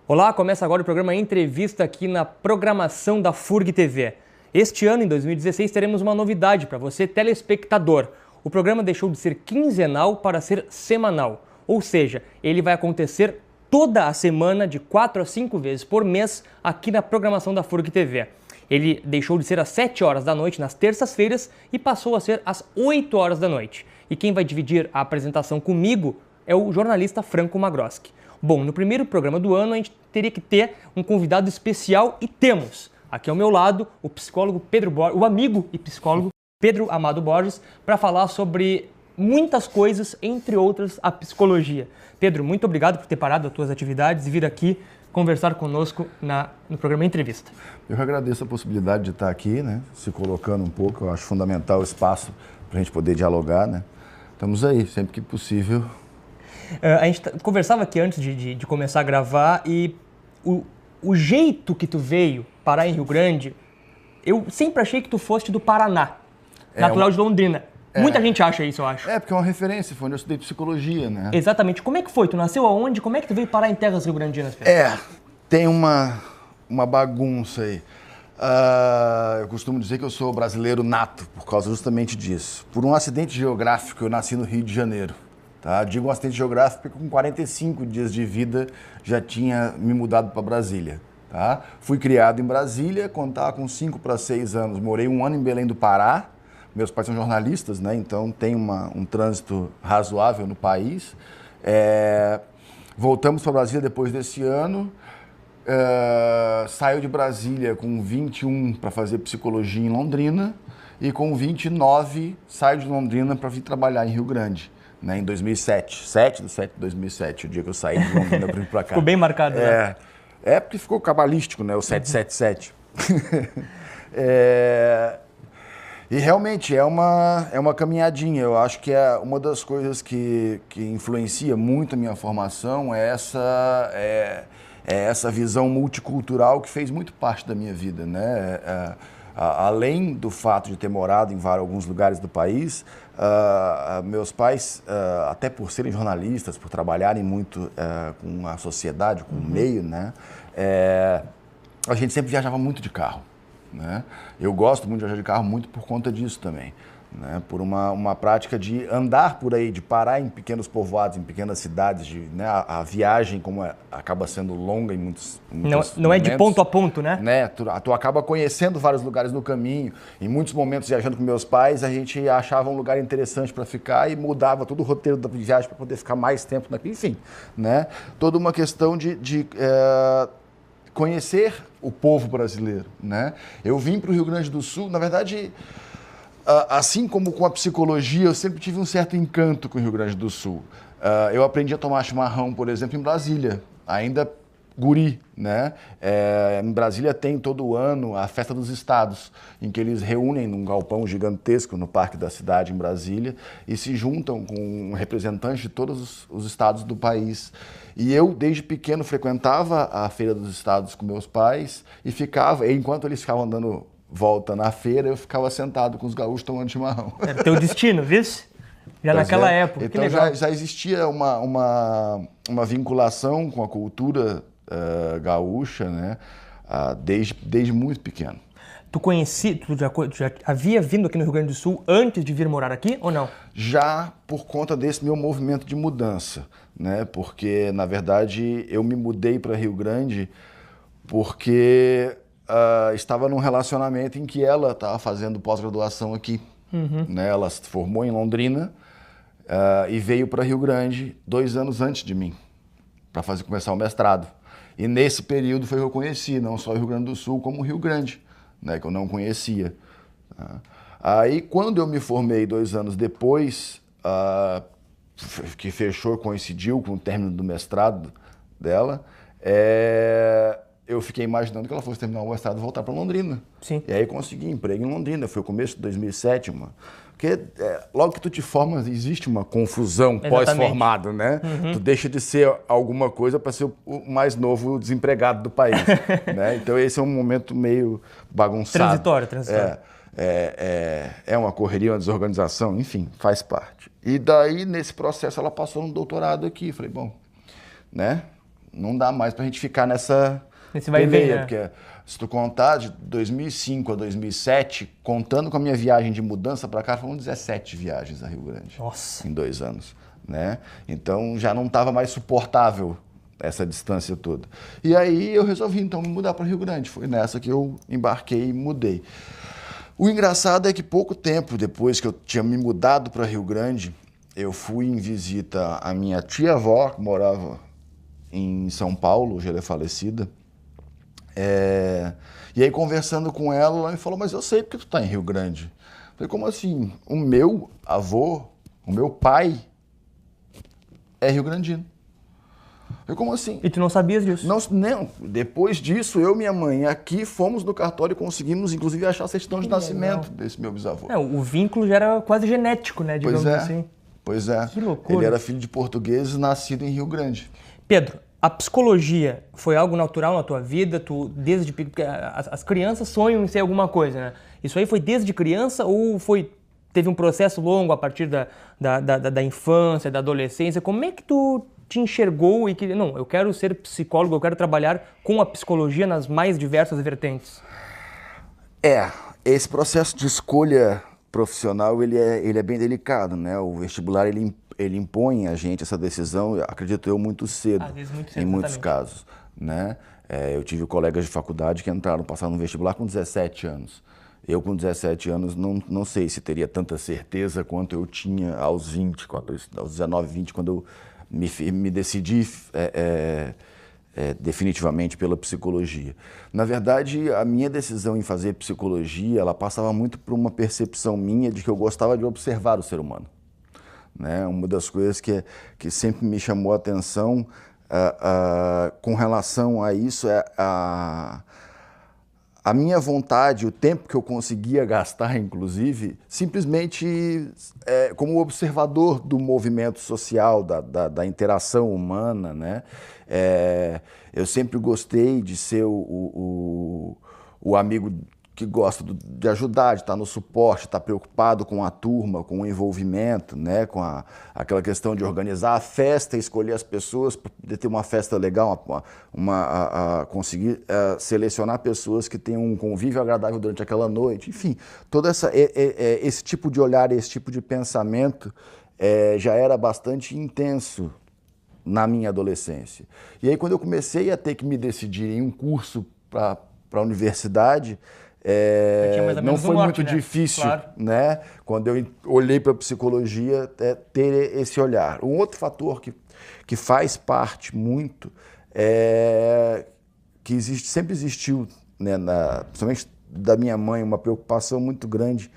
Olá, começa agora o programa Entrevista aqui na programação da FURG TV. Este ano, em 2016, teremos uma novidade para você, telespectador. O programa deixou de ser quinzenal para ser semanal, ou seja, ele vai acontecer toda a semana, de 4 a 5 vezes por mês, aqui na programação da FURG TV. Ele deixou de ser às 7 horas da noite nas terças-feiras e passou a ser às 8 horas da noite. E quem vai dividir a apresentação comigo é o jornalista Franco Magroski. Bom, no primeiro programa do ano a gente teria que ter um convidado especial e temos aqui ao meu lado o psicólogo Pedro Borges, o amigo e psicólogo Pedro Amado Borges, para falar sobre muitas coisas, entre outras a psicologia. Pedro, muito obrigado por ter parado as tuas atividades e vir aqui conversar conosco no programa Entrevista. Eu que agradeço a possibilidade de estar aqui, né, se colocando um pouco. Eu acho fundamental o espaço para a gente poder dialogar, né. Estamos aí, sempre que possível. A gente conversava aqui antes de começar a gravar e o jeito que tu veio parar em Rio Grande, eu sempre achei que tu foste do Paraná, natural de Londrina. Muita gente acha isso, eu acho. Porque é uma referência, foi onde eu estudei psicologia, né? Exatamente. Como é que foi? Tu nasceu aonde? Como é que tu veio parar em terras rio-grandinas, Pedro? Tem uma bagunça aí. Eu costumo dizer que eu sou brasileiro nato, por causa justamente disso. Por um acidente geográfico, eu nasci no Rio de Janeiro. Tá? Digo um acidente geográfico porque com 45 dias de vida já tinha me mudado para Brasília. Tá? Fui criado em Brasília, quando estava com 5 para 6 anos. Morei um ano em Belém do Pará. Meus pais são jornalistas, né? Então tem um trânsito razoável no país. Voltamos para Brasília depois desse ano. Saiu de Brasília com 21 para fazer psicologia em Londrina. E com 29 saio de Londrina para vir trabalhar em Rio Grande. Né, em 2007, 7/7 de 2007, o dia que eu saí de Londrina para vir para cá. Ficou bem marcado, né? Porque ficou cabalístico, né, o 777. E realmente é uma caminhadinha. Eu acho que é uma das coisas que influencia muito a minha formação é essa visão multicultural que fez muito parte da minha vida, né? Além do fato de ter morado em alguns lugares do país, meus pais, até por serem jornalistas, por trabalharem muito com a sociedade, com o meio, né, a gente sempre viajava muito de carro. Né? Eu gosto muito de viajar de carro muito por conta disso também. Né? Por uma prática de andar por aí, de parar em pequenos povoados, em pequenas cidades, né? A viagem, como acaba sendo longa em muitos não é de ponto a ponto, né? Tu acaba conhecendo vários lugares no caminho. Em muitos momentos, viajando com meus pais, a gente achava um lugar interessante para ficar e mudava todo o roteiro da viagem para poder ficar mais tempo naquilo. Enfim, né? Toda uma questão de conhecer o povo brasileiro. Né? Eu vim para o Rio Grande do Sul, na verdade... Assim como com a psicologia, eu sempre tive um certo encanto com o Rio Grande do Sul. Eu aprendi a tomar chimarrão, por exemplo, em Brasília, ainda guri, né? Em Brasília tem todo ano a Festa dos Estados, em que eles reúnem num galpão gigantesco no Parque da Cidade, em Brasília, e se juntam com representantes de todos os estados do país. E eu, desde pequeno, frequentava a Feira dos Estados com meus pais e enquanto eles ficavam dando volta na feira, eu ficava sentado com os gaúchos tomando chimarrão. Era teu destino, viu? Já naquela época. Então já existia uma vinculação com a cultura gaúcha, né? Desde muito pequeno. Tu já havia vindo aqui no Rio Grande do Sul antes de vir morar aqui ou não? Já por conta desse meu movimento de mudança, né? Porque, na verdade, eu me mudei para Rio Grande porque... estava num relacionamento em que ela estava fazendo pós-graduação aqui. Né? Ela se formou em Londrina e veio para Rio Grande 2 anos antes de mim, para começar o mestrado. E nesse período foi que eu conheci, não só o Rio Grande do Sul, como o Rio Grande, né? Que eu não conhecia. Aí, quando eu me formei 2 anos depois, que coincidiu com o término do mestrado dela, eu fiquei imaginando que ela fosse terminar o mestrado e voltar para Londrina. Sim. E aí consegui emprego em Londrina, foi o começo de 2007. Porque logo que tu te formas, existe uma confusão pós-formado, né? Tu deixa de ser alguma coisa para ser o mais novo desempregado do país. Né? Então esse é um momento meio bagunçado. Transitório. É uma correria, uma desorganização, enfim, faz parte. E daí, nesse processo, ela passou no doutorado aqui. Falei, bom, né? não dá mais pra gente ficar nessa Esse vai e vem, né? porque se tu contar de 2005 a 2007, contando com a minha viagem de mudança pra cá, foram 17 viagens a Rio Grande. Nossa. Em 2 anos, né? Então já não estava mais suportável essa distância toda. E aí eu resolvi então me mudar para Rio Grande. Foi nessa que eu embarquei e mudei. O engraçado é que pouco tempo depois que eu tinha me mudado para Rio Grande, eu fui em visita à minha tia-avó, que morava em São Paulo, hoje ela é falecida. E aí conversando com ela, ela me falou, mas eu sei porque tu tá em Rio Grande. Eu falei, como assim? O meu avô, o meu pai é rio-grandino. Eu, como assim? E tu não sabias disso? Não, depois disso, eu e minha mãe aqui fomos no cartório e conseguimos, inclusive, achar a certidão de nascimento desse meu bisavô. O vínculo já era quase genético, né, digamos assim. Pois é. Que loucura. Ele era filho de portugueses, nascido em Rio Grande. Pedro, a psicologia foi algo natural na tua vida? Tu, desde porque as crianças sonham em ser alguma coisa, né? Isso aí foi desde criança ou teve um processo longo a partir da infância, da adolescência? Como é que tu te enxergou e que, não, eu quero ser psicólogo, eu quero trabalhar com a psicologia nas mais diversas vertentes? Esse processo de escolha profissional, ele é bem delicado, né? O vestibular, ele impõe a gente essa decisão, acredito eu, muito cedo, às vezes muito cedo, em muitos exatamente. casos, né? Eu tive colegas de faculdade que passaram no vestibular com 17 anos. Eu, com 17 anos, não sei se teria tanta certeza quanto eu tinha aos 20, aos 19, 20, quando eu me decidi definitivamente pela psicologia. Na verdade, a minha decisão em fazer psicologia, ela passava muito por uma percepção minha de que eu gostava de observar o ser humano, né? Uma das coisas que sempre me chamou a atenção com relação a isso é a minha vontade, o tempo que eu conseguia gastar, inclusive, simplesmente como observador do movimento social, da interação humana, né? Eu sempre gostei de ser o amigo que gosta de ajudar, de estar no suporte, estar preocupado com a turma, com o envolvimento, né? Com aquela questão de organizar a festa, escolher as pessoas para poder ter uma festa legal, conseguir selecionar pessoas que tenham um convívio agradável durante aquela noite. Enfim, todo esse tipo de olhar, esse tipo de pensamento já era bastante intenso na minha adolescência. E aí, quando eu comecei a ter que me decidir em um curso para a universidade, não foi muito difícil, claro, né? Quando eu olhei para a psicologia, ter esse olhar. Um outro fator que faz parte muito que sempre existiu, né, principalmente da minha mãe, uma preocupação muito grande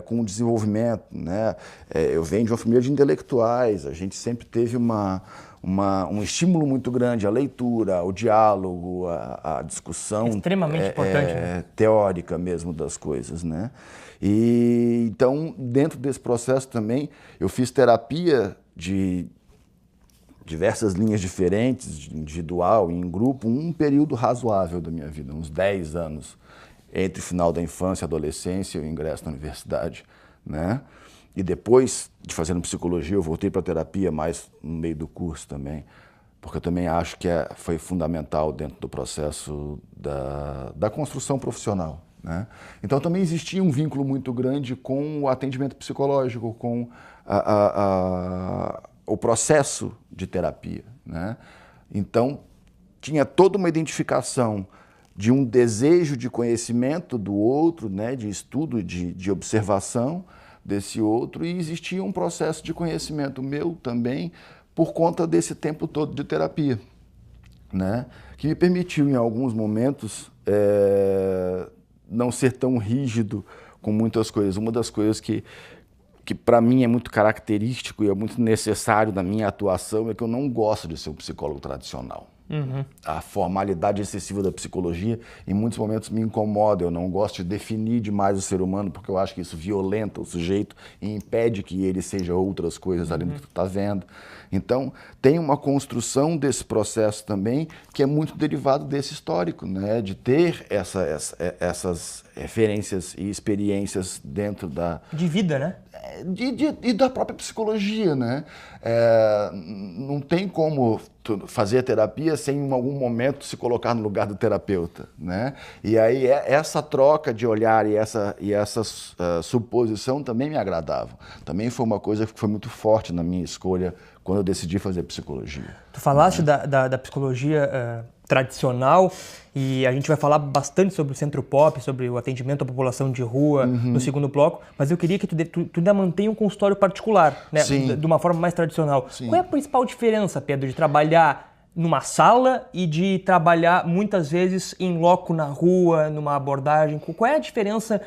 com o desenvolvimento, né? Eu venho de uma família de intelectuais, a gente sempre teve um estímulo muito grande à leitura, ao diálogo, à discussão extremamente importante, né? Teórica mesmo das coisas, né? E então, dentro desse processo também, eu fiz terapia de diversas linhas diferentes, individual e em grupo, um período razoável da minha vida, uns 10 anos, entre o final da infância e adolescência e o ingresso na universidade, né? E depois de fazendo psicologia, eu voltei para a terapia mais no meio do curso também, porque eu também acho que foi fundamental dentro do processo da construção profissional, né? Então também existia um vínculo muito grande com o atendimento psicológico, com o processo de terapia, né? Então tinha toda uma identificação de um desejo de conhecimento do outro, né? De estudo, de observação desse outro, e existia um processo de conhecimento meu também por conta desse tempo todo de terapia, né? Que me permitiu, em alguns momentos, não ser tão rígido com muitas coisas. Uma das coisas que para mim é muito característico e é muito necessário na minha atuação é que eu não gosto de ser um psicólogo tradicional. Uhum. A formalidade excessiva da psicologia, em muitos momentos, me incomoda. Eu não gosto de definir demais o ser humano, porque eu acho que isso violenta o sujeito e impede que ele seja outras coisas além do que tu está vendo. Então, tem uma construção desse processo também que é muito derivado desse histórico, né? De ter essas referências e experiências dentro de vida, né? E da própria psicologia, né? Não tem como fazer terapia sem em algum momento se colocar no lugar do terapeuta, né? E aí essa troca de olhar e essa suposição também me agradavam. Também foi uma coisa que foi muito forte na minha escolha quando eu decidi fazer psicologia. Tu falaste da psicologia tradicional e a gente vai falar bastante sobre o Centro Pop, sobre o atendimento à população de rua no segundo bloco, mas eu queria que tu ainda mantenha um consultório particular, né? De uma forma mais tradicional. Sim. Qual é a principal diferença, Pedro, de trabalhar numa sala e de trabalhar muitas vezes em loco na rua, numa abordagem? Qual é a diferença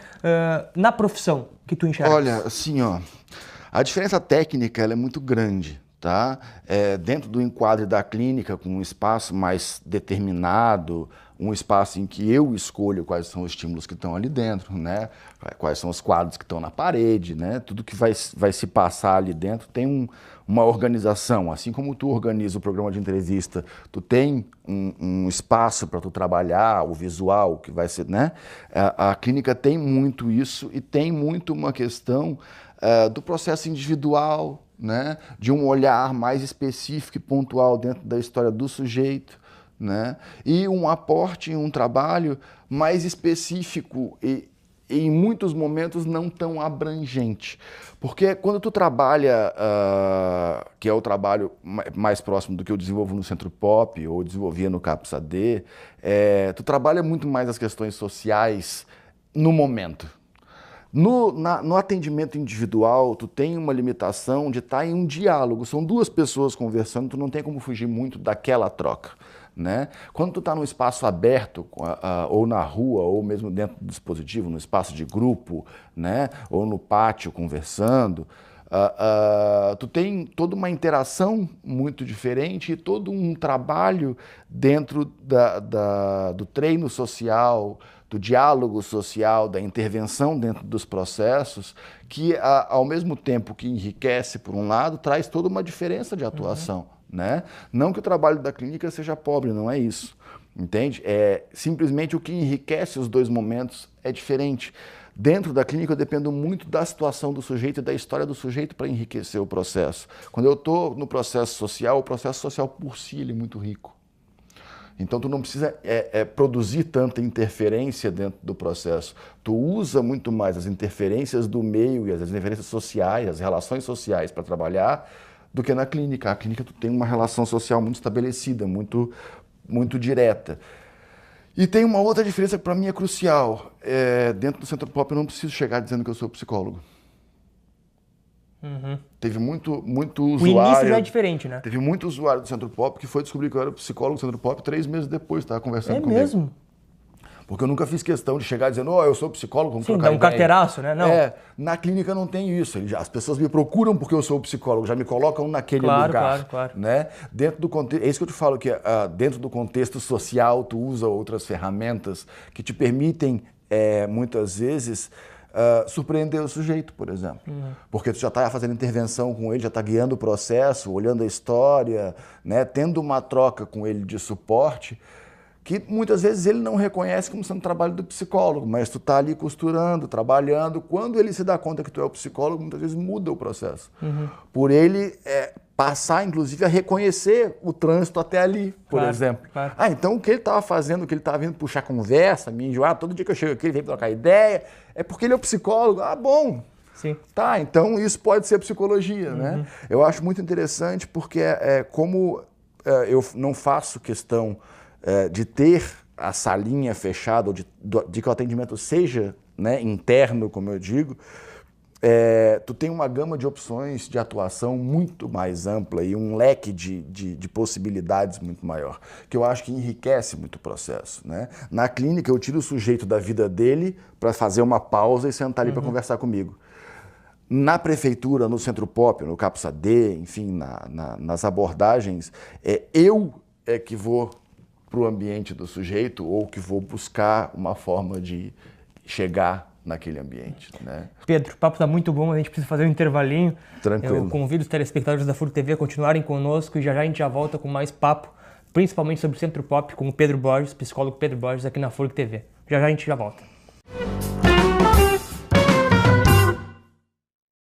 na profissão que tu enxerga? Olha, assim, a diferença técnica ela é muito grande. Tá? Dentro do enquadre da clínica, com um espaço mais determinado, um espaço em que eu escolho quais são os estímulos que estão ali dentro, né? Quais são os quadros que estão na parede, né? Tudo que vai se passar ali dentro tem uma organização. Assim como tu organiza o programa de entrevista, tu tem um espaço para tu trabalhar, o visual, que vai ser, né? A clínica tem muito isso e tem muito uma questão do processo individual, né, de um olhar mais específico e pontual dentro da história do sujeito, né, e um aporte em um trabalho mais específico e em muitos momentos não tão abrangente. Porque quando tu trabalha, que é o trabalho mais próximo do que eu desenvolvo no Centro Pop ou desenvolvia no CAPS AD, tu trabalha muito mais as questões sociais no momento. No atendimento individual, tu tem uma limitação de estar em um diálogo. São duas pessoas conversando, tu não tem como fugir muito daquela troca, né? Quando tu está num espaço aberto, ou na rua, ou mesmo dentro do dispositivo, no espaço de grupo, né? Ou no pátio conversando, tu tem toda uma interação muito diferente e todo um trabalho dentro do treino social, do diálogo social, da intervenção dentro dos processos, que ao mesmo tempo que enriquece por um lado, traz toda uma diferença de atuação, né? Não que o trabalho da clínica seja pobre, não é isso, entende? Simplesmente o que enriquece os dois momentos é diferente. Dentro da clínica eu dependo muito da situação do sujeito e da história do sujeito para enriquecer o processo. Quando eu estou no processo social, o processo social por si ele é muito rico. Então, tu não precisa produzir tanta interferência dentro do processo. Tu usa muito mais as interferências do meio e as interferências sociais, as relações sociais para trabalhar, do que na clínica. A clínica tu tem uma relação social muito estabelecida, muito, muito direta. E tem uma outra diferença que para mim é crucial. Dentro do Centro Pop eu não preciso chegar dizendo que eu sou psicólogo. Teve muito usuário... O início já é diferente, né? Teve muito usuário do Centro Pop que foi descobrir que eu era psicólogo do Centro Pop 3 meses depois, estava conversando comigo. É mesmo? Porque eu nunca fiz questão de chegar dizendo, eu sou psicólogo, vamos trocar ideia. Sim, dá um carteiraço, né? Não. Na clínica não tem isso. As pessoas me procuram porque eu sou psicólogo, já me colocam naquele lugar. Claro. Né? Dentro do contexto, é isso que eu te falo, que dentro do contexto social tu usa outras ferramentas que te permitem, muitas vezes, surpreender o sujeito, por exemplo. Porque tu já está fazendo intervenção com ele, já está guiando o processo, olhando a história, né? Tendo uma troca com ele de suporte, que muitas vezes ele não reconhece como sendo trabalho do psicólogo, mas tu está ali costurando, trabalhando. Quando ele se dá conta que tu é o psicólogo, muitas vezes muda o processo. Por ele passar, inclusive, a reconhecer o trânsito até ali, por exemplo. Claro. Então o que ele estava fazendo, o que ele estava vindo puxar conversa, me enjoar, todo dia que eu chego aqui ele vem trocar ideia, é porque ele é o psicólogo. Bom. Sim. Tá, então isso pode ser psicologia, né? Eu acho muito interessante porque como eu não faço questão de ter a salinha fechada, ou de que o atendimento seja, né, interno, como eu digo, tu tem uma gama de opções de atuação muito mais ampla e um leque de possibilidades muito maior, que eu acho que enriquece muito o processo, né? Na clínica eu tiro o sujeito da vida dele para fazer uma pausa e sentar ali para conversar comigo. Na prefeitura, no Centro Pop, no CAPS AD, enfim, nas abordagens, eu que vou para o ambiente do sujeito ou que vou buscar uma forma de chegar naquele ambiente, né? Pedro, o papo está muito bom, a gente precisa fazer um intervalinho. Tranquilo. Eu convido os telespectadores da FURG TV a continuarem conosco e já a gente já volta com mais papo, principalmente sobre o Centro Pop, com o Pedro Borges, psicólogo Pedro Borges, aqui na FURG TV. Já a gente já volta.